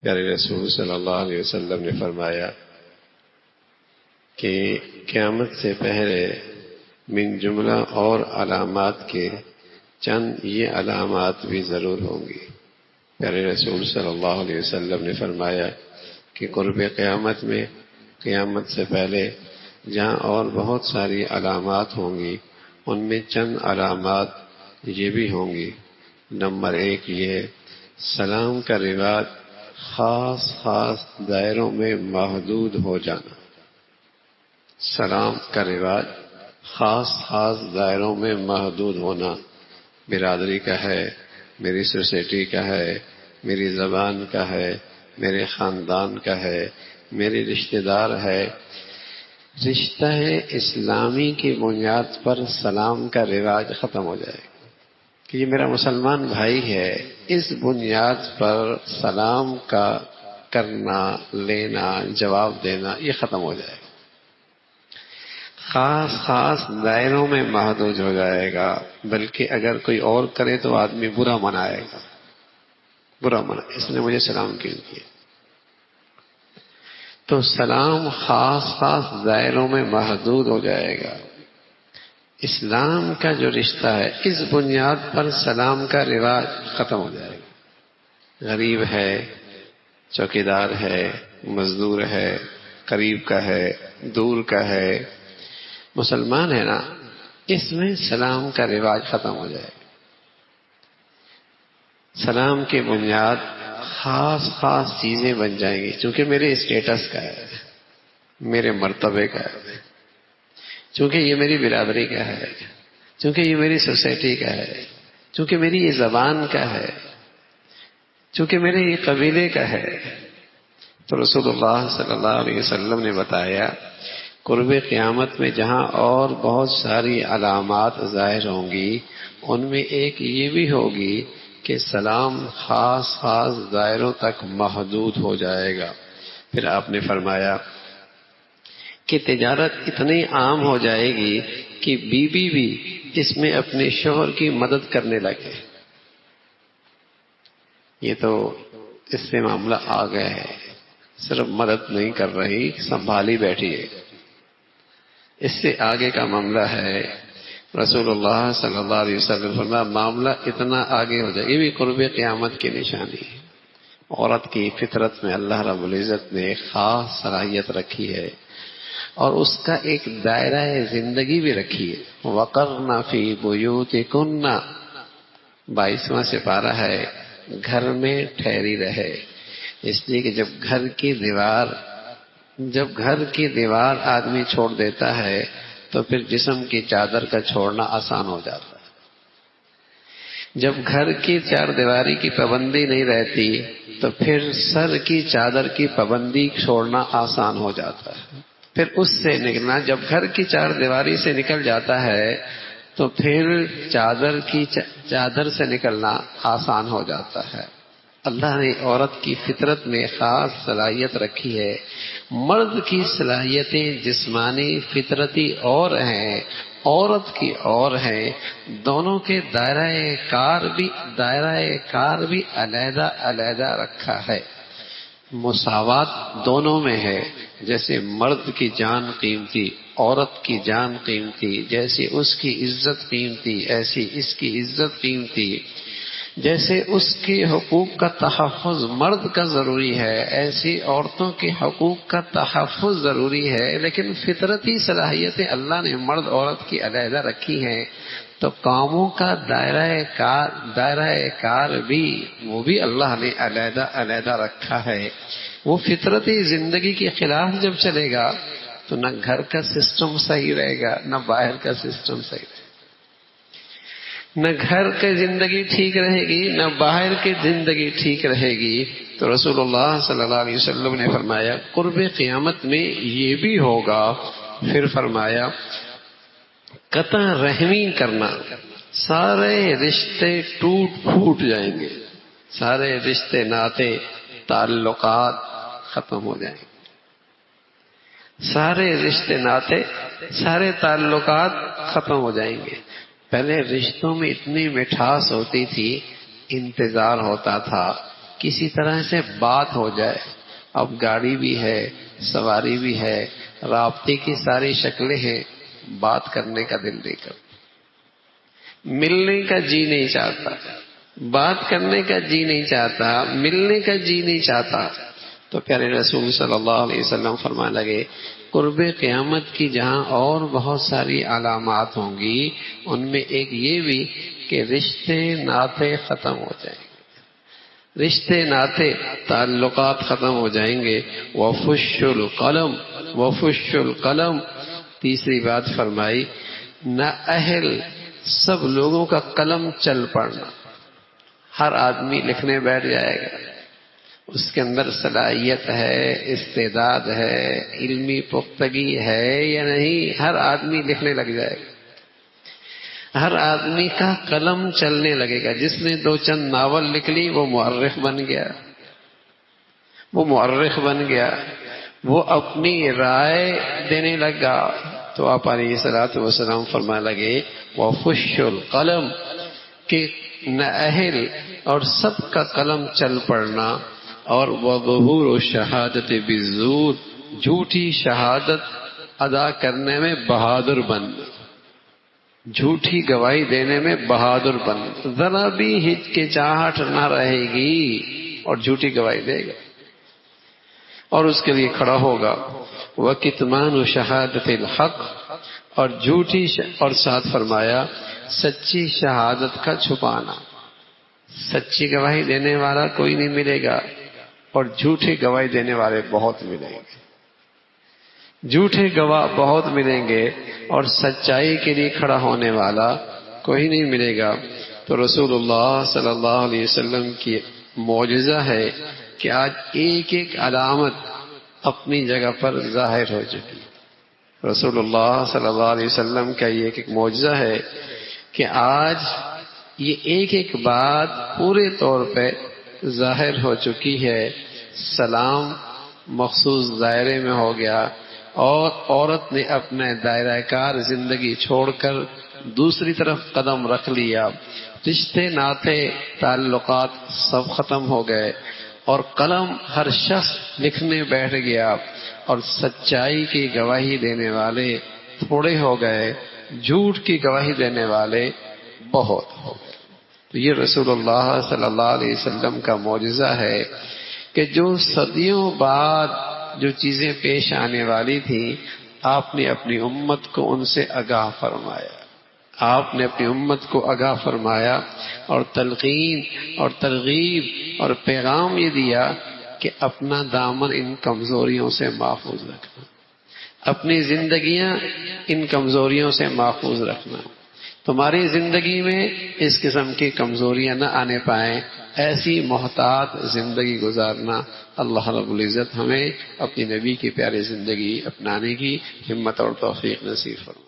پیارے رسول صلی اللہ علیہ وسلم نے فرمایا کہ قیامت سے پہلے من جملہ اور علامات کے چند یہ علامات بھی ضرور ہوں گی۔ پیارے رسول صلی اللہ علیہ وسلم نے فرمایا کہ قرب قیامت میں قیامت سے پہلے جہاں اور بہت ساری علامات ہوں گی ان میں چند علامات یہ بھی ہوں گی۔ نمبر 1 یہ سلام کا رواج خاص دائروں میں محدود ہو جانا۔ سلام کا رواج خاص دائروں میں محدود ہونا، برادری کا ہے، میری سوسائٹی کا ہے، میری زبان کا ہے، میرے خاندان کا ہے، میرے رشتہ دار ہے۔ رشتہ اسلامی کی بنیاد پر سلام کا رواج ختم ہو جائے گا کہ یہ میرا مسلمان بھائی ہے، اس بنیاد پر سلام کا کرنا، لینا، جواب دینا یہ ختم ہو جائے گا۔ خاص دائروں میں محدود ہو جائے گا، بلکہ اگر کوئی اور کرے تو آدمی برا منائے گا، اس نے مجھے سلام کیوں کیا۔ تو سلام خاص دائروں میں محدود ہو جائے گا۔ اسلام کا جو رشتہ ہے اس بنیاد پر سلام کا رواج ختم ہو جائے گا۔ غریب ہے، چوکیدار ہے، مزدور ہے، قریب کا ہے، دور کا ہے، مسلمان ہے نا، اس میں سلام کا رواج ختم ہو جائے گا۔ سلام کی بنیاد خاص چیزیں بن جائیں گی، چونکہ میرے اسٹیٹس کا ہے، میرے مرتبے کا ہے، چونکہ یہ میری برادری کا ہے، چونکہ یہ میری سوسائٹی کا ہے، چونکہ میری یہ زبان کا ہے، چونکہ میرے یہ قبیلے کا ہے۔ تو رسول اللہ صلی اللہ علیہ وسلم نے بتایا قرب قیامت میں جہاں اور بہت ساری علامات ظاہر ہوں گی ان میں ایک یہ بھی ہوگی کہ سلام خاص دائروں تک محدود ہو جائے گا۔ پھر آپ نے فرمایا کہ تجارت اتنی عام ہو جائے گی کہ بیوی بھی اس میں اپنے شوہر کی مدد کرنے لگے۔ یہ تو اس سے معاملہ آ گیا ہے، صرف مدد نہیں کر رہی، سنبھالی بیٹھی ہے۔ اس سے آگے کا معاملہ ہے، رسول اللہ صلی اللہ علیہ وسلم فرمایا معاملہ اتنا آگے ہو جائے، یہ بھی قرب قیامت کی نشانی ہے۔ عورت کی فطرت میں اللہ رب العزت نے ایک خاص صلاحیت رکھی ہے اور اس کا ایک دائرہ زندگی بھی رکھی ہے۔ وَقَرْنَ فِي بُيُوتِكُنَّ 22واں سپارہ ہے، گھر میں ٹھہری رہے، اس لیے کہ جب گھر کی دیوار آدمی چھوڑ دیتا ہے تو پھر جسم کی چادر کا چھوڑنا آسان ہو جاتا ہے۔ جب گھر کی چار دیواری کی پابندی نہیں رہتی تو پھر سر کی چادر کی پابندی چھوڑنا آسان ہو جاتا ہے۔ پھر اس سے نکلنا، جب گھر کی چار دیواری سے نکل جاتا ہے تو پھر چادر سے نکلنا آسان ہو جاتا ہے۔ اللہ نے عورت کی فطرت میں خاص صلاحیت رکھی ہے۔ مرد کی صلاحیتیں جسمانی فطرتی اور ہیں، عورت کی اور ہیں، دونوں کے دائرہ کار بھی علیحدہ رکھا ہے۔ مساوات دونوں میں ہے، جیسے مرد کی جان قیمتی، عورت کی جان قیمتی، جیسے اس کی عزت قیمتی ایسی اس کی عزت قیمتی، جیسے اس کے حقوق کا تحفظ مرد کا ضروری ہے ایسی عورتوں کے حقوق کا تحفظ ضروری ہے۔ لیکن فطرتی صلاحیتیں اللہ نے مرد عورت کی علیحدہ رکھی ہیں، تو کاموں کا دائرہ کار بھی وہ بھی اللہ نے علیحدہ رکھا ہے۔ وہ فطرتی زندگی کے خلاف جب چلے گا تو نہ گھر کا سسٹم صحیح رہے گا، نہ باہر کا سسٹم صحیح رہے گا، نہ گھر کی زندگی ٹھیک رہے گی، نہ باہر کی زندگی ٹھیک رہے گی۔ تو رسول اللہ صلی اللہ علیہ وسلم نے فرمایا قرب قیامت میں یہ بھی ہوگا۔ پھر فرمایا قطع رحمی کرنا، سارے رشتے ٹوٹ پھوٹ جائیں گے، سارے رشتے ناطے تعلقات ختم ہو جائیں گے، سارے رشتے ناطے سارے تعلقات ختم ہو جائیں گے۔ پہلے رشتوں میں اتنی مٹھاس ہوتی تھی، انتظار ہوتا تھا، کسی طرح سے بات ہو جائے. اب گاڑی بھی ہے، سواری بھی ہے، رابطے کی ساری شکلیں ہیں، بات کرنے کا دل نہیں کرتا، ملنے کا جی نہیں چاہتا، بات کرنے کا جی نہیں چاہتا، ملنے کا جی نہیں چاہتا. تو پیارے رسول صلی اللہ علیہ وسلم فرمانے لگے قرب قیامت کی جہاں اور بہت ساری علامات ہوں گی، ان میں ایک یہ بھی کہ رشتے ناطے ختم ہو جائیں گے، رشتے ناطے تعلقات ختم ہو جائیں گے. وفش القلم، وفش القلم. تیسری بات فرمائی نہ اہل سب لوگوں کا قلم چل پڑنا. ہر آدمی لکھنے بیٹھ جائے گا، اس کے اندر صلاحیت ہے، استعداد ہے، علمی پختگی ہے یا نہیں، ہر آدمی لکھنے لگ جائے گا. ہر آدمی کا قلم چلنے لگے گا. جس نے 2 چند ناول لکھ لی وہ مؤرخ بن گیا، وہ مؤرخ بن گیا، وہ اپنی رائے دینے لگا. تو آپ علیہ الصلوۃ والسلام فرمانے لگے وفش القلم کہ نہ اہل اور سب کا قلم چل پڑنا. اور وظہور الشہادت بالزور، جھوٹی شہادت ادا کرنے میں بہادر بننا، جھوٹی گواہی دینے میں بہادر بننا. ذرا بھی ہچکچاہٹ نہ رہے گی اور جھوٹی گواہی دے گا اور اس کے لیے کھڑا ہوگا. وکتمان شہادت الحق، اور جھوٹی اور ساتھ فرمایا سچی شہادت کا چھپانا. سچی گواہی دینے والا کوئی نہیں ملے گا اور جھوٹی گواہی دینے والے بہت ملیں گے. جھوٹے گواہ بہت ملیں گے اور سچائی کے لیے کھڑا ہونے والا کوئی نہیں ملے گا. تو رسول اللہ صلی اللہ علیہ وسلم کی معجزہ ہے کہ آج ایک ایک علامت اپنی جگہ پر ظاہر ہو چکی. رسول اللہ صلی اللہ علیہ وسلم کا یہ ایک معجزہ ہے کہ آج یہ ایک ایک بات پورے طور پہ ظاہر ہو چکی ہے. سلام مخصوص دائرے میں ہو گیا اور عورت نے اپنے دائرہ کار زندگی چھوڑ کر دوسری طرف قدم رکھ لیا. رشتے ناطے تعلقات سب ختم ہو گئے اور قلم ہر شخص لکھنے بیٹھ گیا اور سچائی کی گواہی دینے والے تھوڑے ہو گئے، جھوٹ کی گواہی دینے والے بہت ہو گئے. تو یہ رسول اللہ صلی اللہ علیہ وسلم کا معجزہ ہے کہ جو صدیوں بعد جو چیزیں پیش آنے والی تھیں آپ نے اپنی امت کو ان سے آگاہ فرمایا. آپ نے اپنی امت کو آگاہ فرمایا اور تلقین اور ترغیب اور پیغام یہ دیا کہ اپنا دامن ان کمزوریوں سے محفوظ رکھنا، اپنی زندگیاں ان کمزوریوں سے محفوظ رکھنا. تمہاری زندگی میں اس قسم کی کمزوریاں نہ آنے پائیں، ایسی محتاط زندگی گزارنا. اللہ رب العزت ہمیں اپنی نبی کی پیاری زندگی اپنانے کی ہمت اور توفیق نصیب فرمائے.